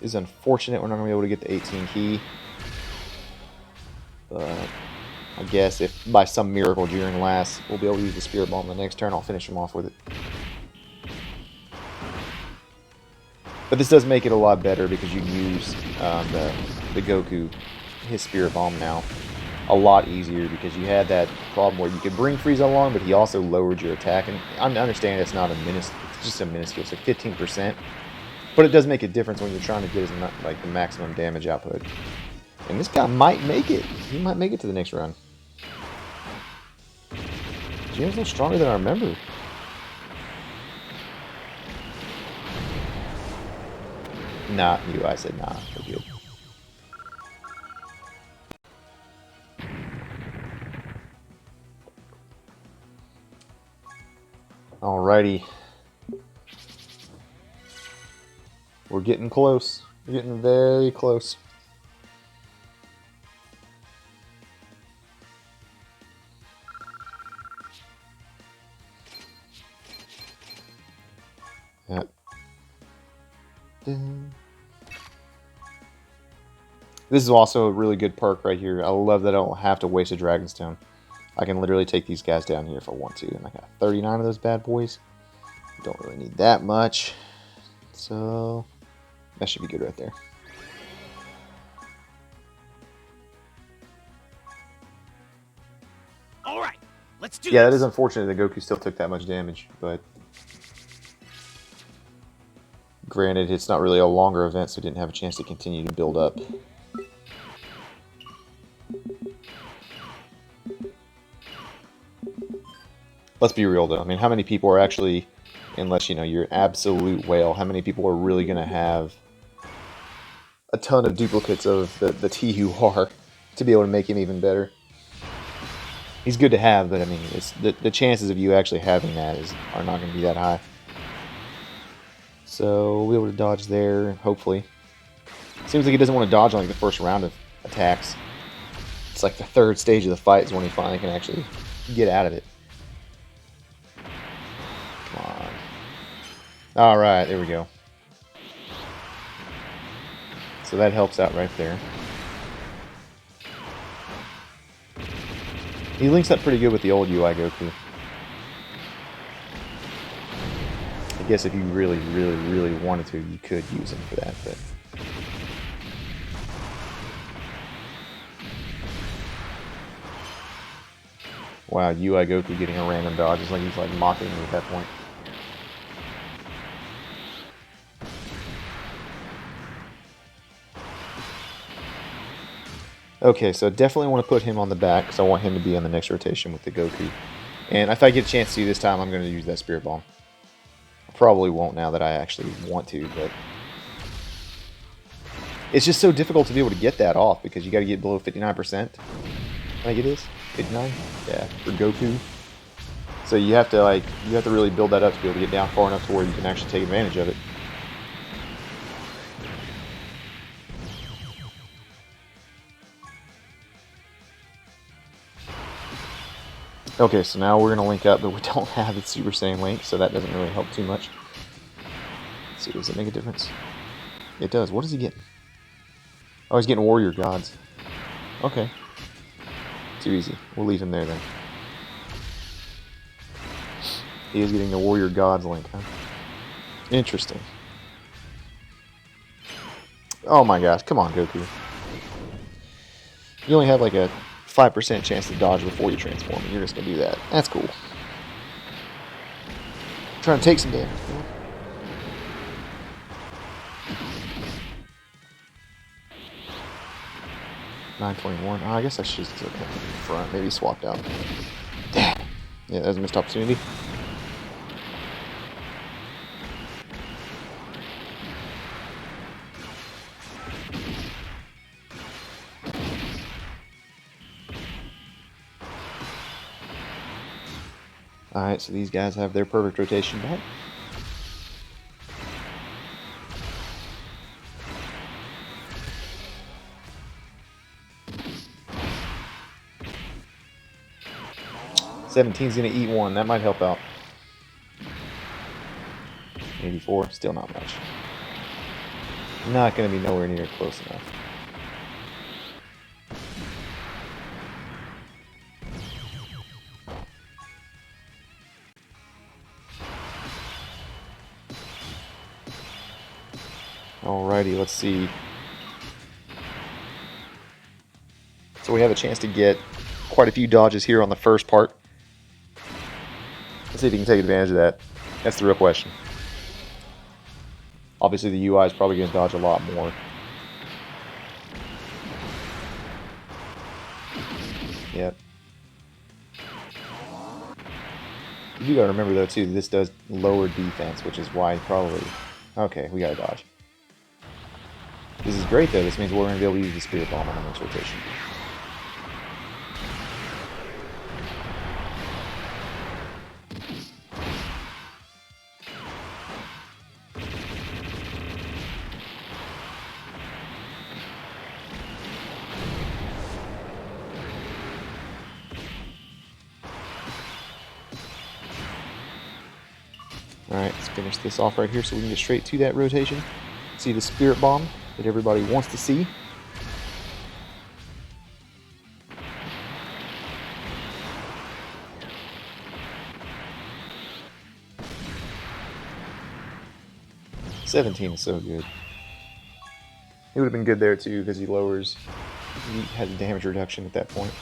is unfortunate. We're not going to be able to get the 18 key. But I guess if by some miracle during last, we'll be able to use the Spirit Bomb the next turn, I'll finish him off with it. But this does make it a lot better because you use the Goku, his Spirit Bomb now, a lot easier because you had that problem where you could bring Frieza along, but he also lowered your attack. And I understand it's not a it's just a minuscule, so 15%. But it does make a difference when you're trying to get the maximum damage output. And this guy might make it. He might make it to the next round. Jim's no stronger than I remember. Nah, I said nah. We're good. Alrighty. We're getting close. We're getting very close. Yep. This is also a really good perk right here. I love that I don't have to waste a Dragonstone. I can literally take these guys down here if I want to. And I got 39 of those bad boys. Don't really need that much. So that should be good right there. Alright, let's do Yeah, this. that is unfortunate that Goku still took that much damage, but granted, it's not really a longer event, so he didn't have a chance to continue to build up. Let's be real, though. I mean, how many people are actually, unless, you know, you're an absolute whale, how many people are really going to have a ton of duplicates of the TEQ to be able to make him even better? He's good to have, but, I mean, it's, the chances of you actually having that are not going to be that high. So, we'll be able to dodge there, hopefully. Seems like he doesn't want to dodge on like the first round of attacks. It's like the third stage of the fight is when he finally can actually get out of it. Come on. Alright, there we go. So that helps out right there. He links up pretty good with the old UI Goku. I guess if you really, really, really wanted to, you could use him for that, but... Wow, UI Goku getting a random dodge. It's like he's like mocking me at that point. Okay, so definitely want to put him on the back because I want him to be on the next rotation with the Goku. And if I get a chance to this time, I'm going to use that Spirit Bomb. I probably won't now that I actually want to, but... It's just so difficult to be able to get that off because you got to get below 59%. I think it is 59. Yeah, for Goku. So you have to really build that up to be able to get down far enough to where you can actually take advantage of it. Okay, so now we're gonna link up, but we don't have the Super Saiyan link, so that doesn't really help too much. Let's see, does it make a difference? It does. What is he getting? Oh, he's getting Warrior Gods. Okay. Too easy. We'll leave him there then. He is getting the Warrior Gods link, huh? Interesting. Oh my gosh, come on, Goku. You only have like a 5% chance to dodge before you transform, and you're just gonna do that. That's cool. Trying to take some damage, man. $921. Oh, I guess I should still come in front. Maybe swapped out. Damn. Yeah, that was a missed opportunity. Alright, so these guys have their perfect rotation back. $17's gonna eat one. That might help out. 84, still not much. Not going to be nowhere near close enough. Alrighty, let's see. So we have a chance to get quite a few dodges here on the first part. Let's see if you can take advantage of that. That's the real question. Obviously the UI is probably going to dodge a lot more. Yep. You do gotta remember though too, this does lower defense, which is why probably... Okay, we gotta dodge. This is great though, this means we're gonna be able to use the Spirit Bomb on the next rotation. Alright, let's finish this off right here so we can get straight to that rotation. See the Spirit Bomb that everybody wants to see. $17 is so good. It would have been good there too because he has a damage reduction at that point.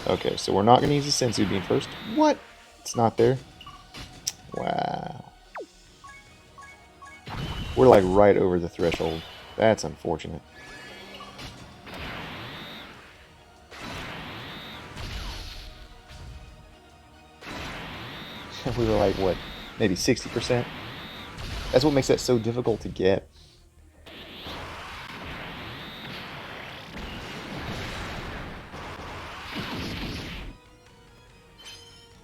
Okay, so we're not going to use the Sensu Beam first. What? It's not there. Wow. We're like right over the threshold. That's unfortunate. We were like, what, maybe 60%? That's what makes that so difficult to get.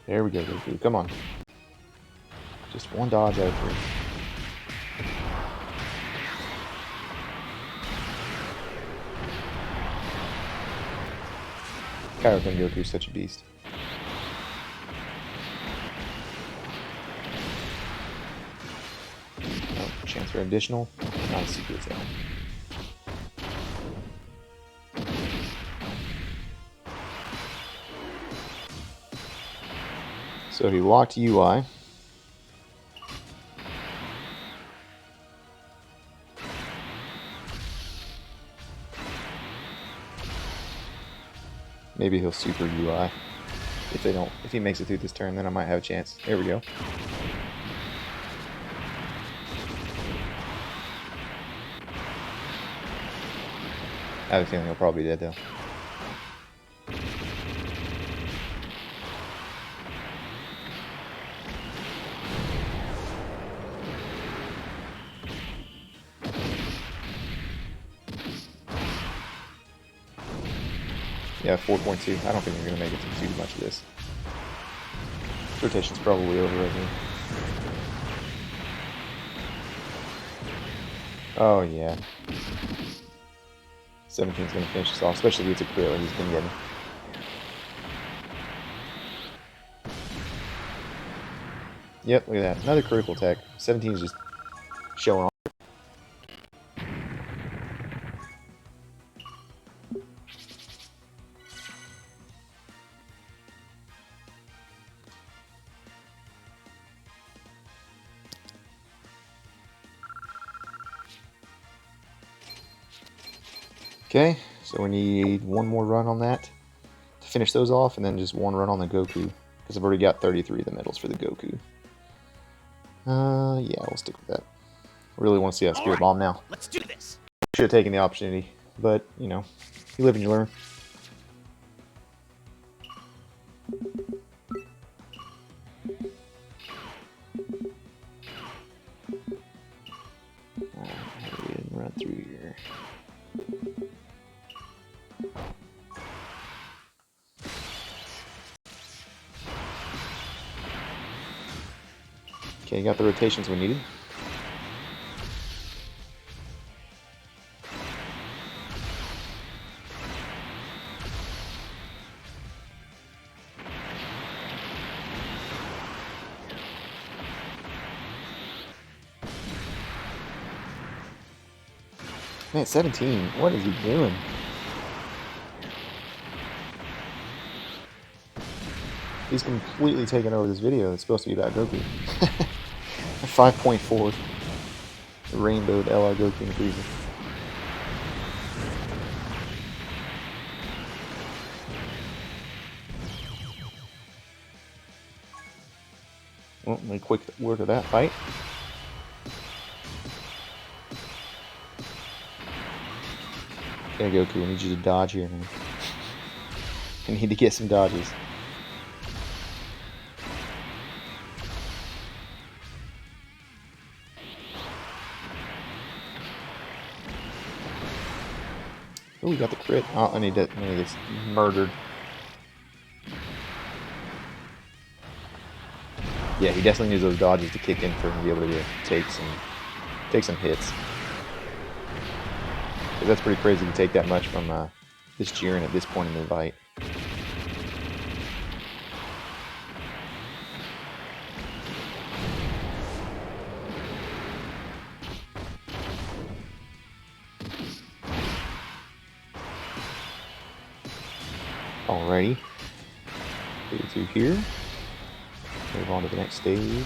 There we go, Goku. Come on. Just one dodge out of 3. Kaioken Goku's such a beast. Oh, chance for additional. Not a secret zone. So he locked UI. Maybe he'll super UI. If he makes it through this turn, then I might have a chance. There we go. I have a feeling he'll probably be dead though. Yeah, 4.2. I don't think we're going to make it through too much of this. Rotation's probably over right here. Oh, yeah. 17's going to finish this off, especially if it's a crit like he's been getting. Yep, look at that. Another critical attack. 17's just showing off. Okay, so we need one more run on that to finish those off, and then just one run on the Goku, because I've already got 33 of the medals for the Goku. Yeah, we'll stick with that. I really want to see that Spirit Bomb now. Let's do this. Should have taken the opportunity, but, you know, you live and you learn. Alright, we didn't run through here. Okay, got the rotations we needed. Man, 17. What is he doing? He's completely taken over this video. It's supposed to be about Goku. 5.4. Rainbowed LR Goku in Frieza. Well, a quick word of that fight. Okay, Goku, I need you to dodge here, man. I need to get some dodges. Oh, we got the crit. Oh, I need to get murdered. Yeah, he definitely needs those dodges to kick in for him to be able to take some hits. Because that's pretty crazy to take that much from this Jiren at this point in the fight. Alrighty. Go through here. Move on to the next stage.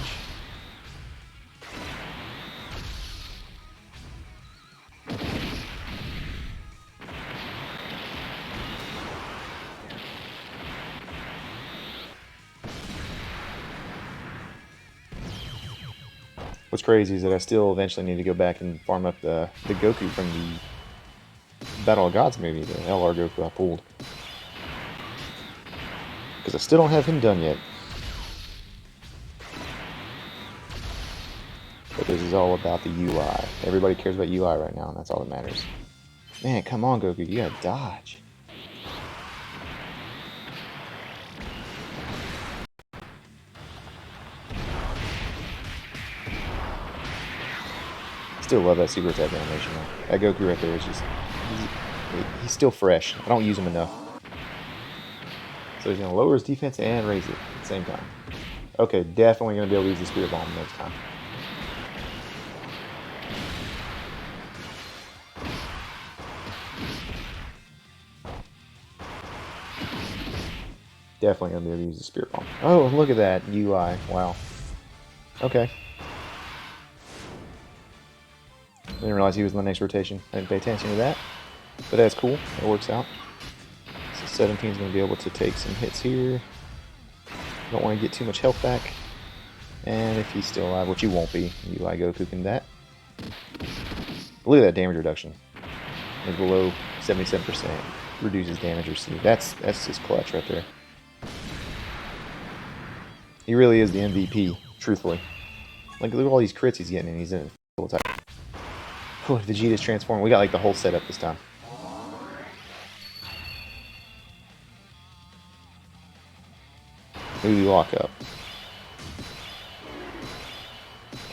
What's crazy is that I still eventually need to go back and farm up the Goku from the Battle of Gods movie, the LR Goku I pulled. Because I still don't have him done yet. But this is all about the UI. Everybody cares about UI right now, and that's all that matters. Man, come on, Goku, you gotta dodge. Still love that super attack animation though. That Goku right there is just... He's still fresh. I don't use him enough. So he's gonna lower his defense and raise it at the same time. Okay, definitely gonna be able to use the Spirit Bomb next time. Definitely gonna be able to use the Spirit Bomb. Oh, look at that UI. Wow. Okay. I didn't realize he was in the next rotation. I didn't pay attention to that. But that's cool. It works out. So 17 is going to be able to take some hits here. Don't want to get too much health back. And if he's still alive, which he won't be, UI Goku can that. Look at that damage reduction. It's below 77%. Reduces damage received. That's just clutch right there. He really is the MVP, truthfully. Like, look at all these crits he's getting, and he's in it full time. Oh, Vegeta's transformed. We got like the whole setup this time. Who do we lock up?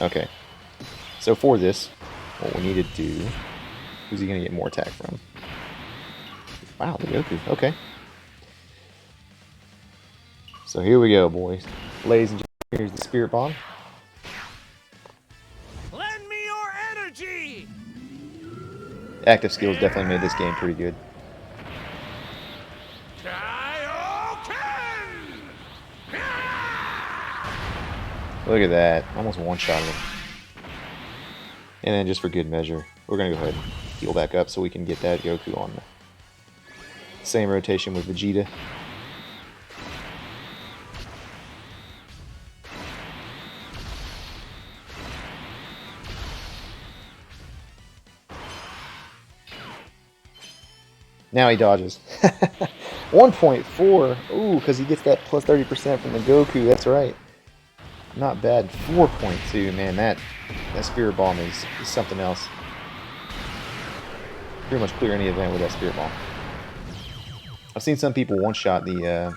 Okay. So for this, what we need to do... Who's he going to get more attack from? Wow, the Goku. Okay. So here we go, boys. Ladies and gentlemen, here's the Spirit Bomb. Lend me your energy! Active skills definitely made this game pretty good. Look at that. Almost one-shot him. And then just for good measure, we're going to go ahead and heal back up so we can get that Goku on the same rotation with Vegeta. Now he dodges. 1.4. Ooh, because he gets that plus 30% from the Goku. That's right. Not bad. 4.2. Man, that Spirit Bomb is something else. Pretty much clear any event with that Spirit Bomb. I've seen some people one-shot the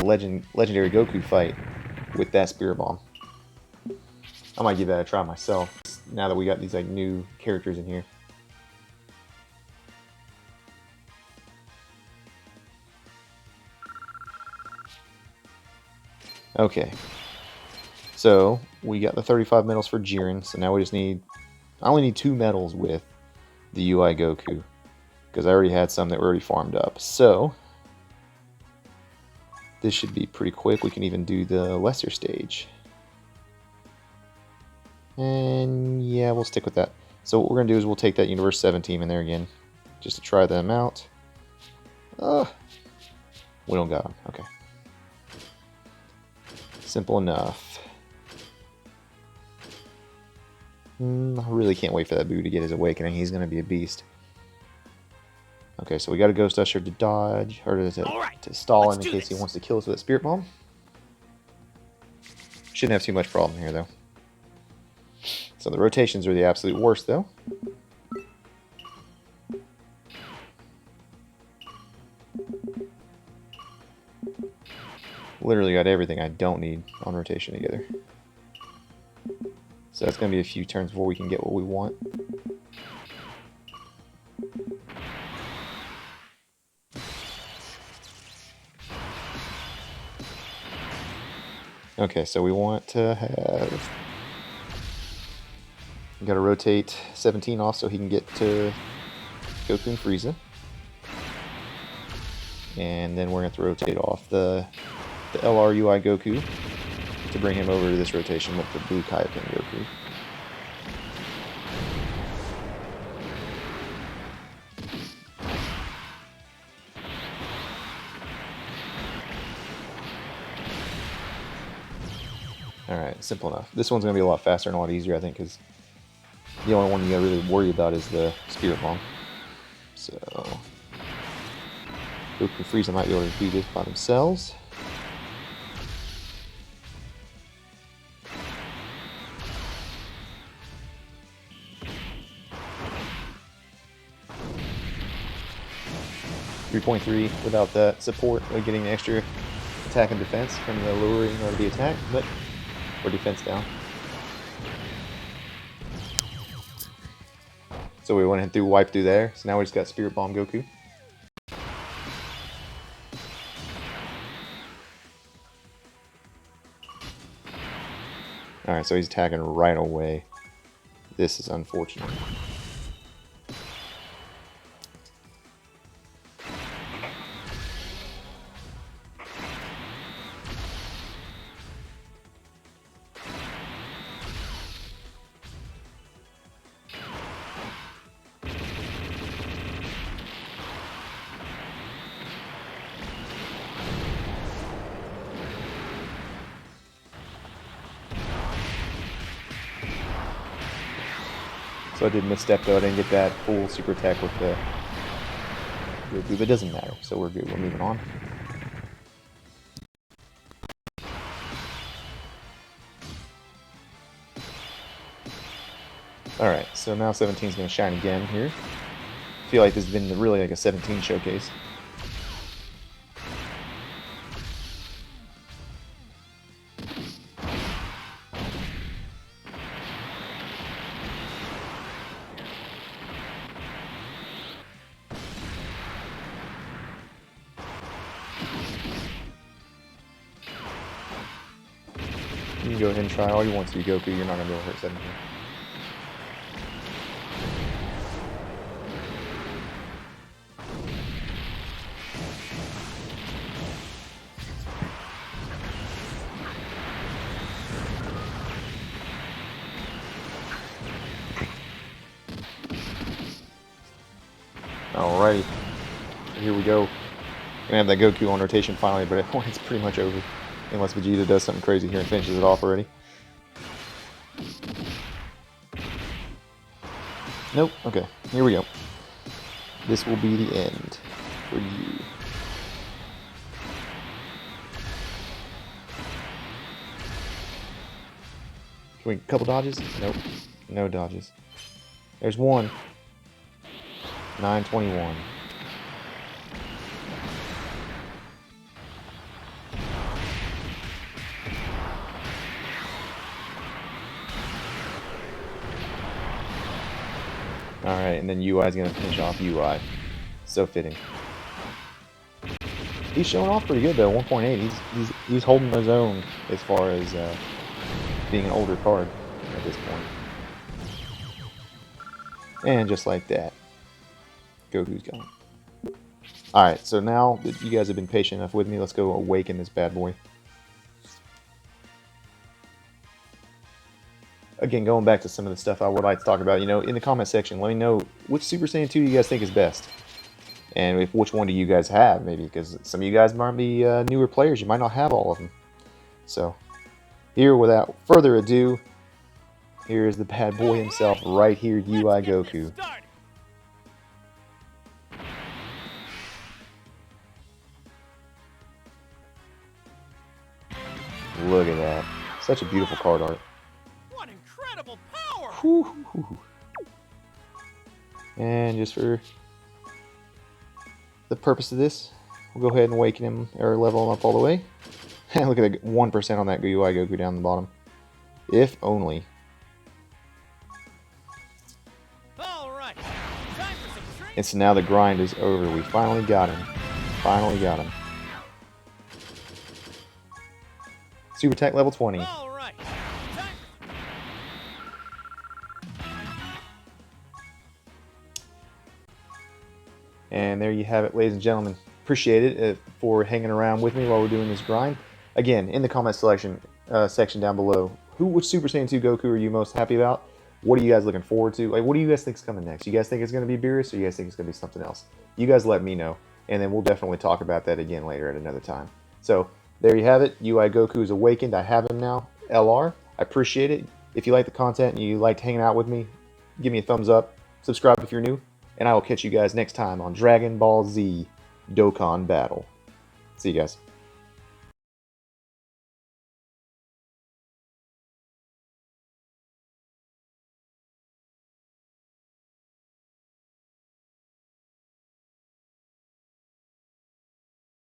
legendary Goku fight with that Spirit Bomb. I might give that a try myself now that we got these like new characters in here. Okay, so we got the 35 medals for Jiren, so now we just need I only need 2 medals with the UI Goku, because I already had some that were already farmed up. So this should be pretty quick. We can even do the lesser stage. And yeah, we'll stick with that. So what we're going to do is we'll take that Universe 7 team in there again, just to try them out. We don't got them. Okay. Simple enough. I really can't wait for that Boo to get his awakening. He's going to be a beast. Okay, so we got a Ghost Usher to dodge, or to stall him in case he wants to kill us with a Spirit Bomb. Shouldn't have too much problem here, though. So the rotations are the absolute worst, though. Literally got everything I don't need on rotation together. So that's going to be a few turns before we can get what we want. Okay, so we want to have... We got to rotate 17 off so he can get to Goku and Frieza. And then we're going to have to rotate off the LRUI Goku to bring him over to this rotation with the Blue Kaioken Goku. Alright, simple enough. This one's going to be a lot faster and a lot easier, I think, because the only one you got to really worry about is the Spirit Bomb. So, Goku and Frieza might be able to do this by themselves. .3 without that support of getting the extra attack and defense from the lowering of the attack, but or defense down. So we went ahead and wipe through there. So now we just got Spirit Bomb Goku. Alright, so he's attacking right away. This is unfortunate. So I did misstep though, I didn't get that full super attack with the Goku, but it doesn't matter, so we're good, we're moving on. Alright, so now 17 is going to shine again here. I feel like this has been really like a 17 showcase. You can go ahead and try all you want to, Goku. You're not going to be able to hurt 17. Alrighty. Here we go. Gonna have that Goku on rotation finally, but it's pretty much over. Unless Vegeta does something crazy here and finishes it off already. Nope. Okay. Here we go. This will be the end for you. Can we couple dodges? Nope. No dodges. There's one. 921. Alright, and then UI is going to finish off UI. So fitting. He's showing off pretty good though, 1.8. He's holding his own as far as being an older card at this point. And just like that, Goku's gone. Alright, so now that you guys have been patient enough with me, let's go awaken this bad boy. Again, going back to some of the stuff I would like to talk about, in the comment section, let me know which Super Saiyan 2 you guys think is best. And which one do you guys have, maybe, because some of you guys might be newer players, you might not have all of them. So, here, without further ado, here is the bad boy himself, right here, UI Goku. Look at that. Such a beautiful card art. What incredible power! Whew. And just for the purpose of this, we'll go ahead and awaken him, or level him up all the way. And look at the 1% on that UI Goku down the bottom. If only. Alright, time for some training. And so now the grind is over. We finally got him. Finally got him. Super Tech level 20. Alright, time. And there you have it, ladies and gentlemen. Appreciate it for hanging around with me while we're doing this grind. Again, in the comment section down below, which Super Saiyan 2 Goku are you most happy about? What are you guys looking forward to? Like, what do you guys think is coming next? You guys think it's going to be Beerus, or you guys think it's going to be something else? You guys let me know, and then we'll definitely talk about that again later at another time. So, there you have it. UI Goku is awakened. I have him now. LR. I appreciate it. If you like the content and you liked hanging out with me, give me a thumbs up. Subscribe if you're new. And I will catch you guys next time on Dragon Ball Z Dokkan Battle. See you guys.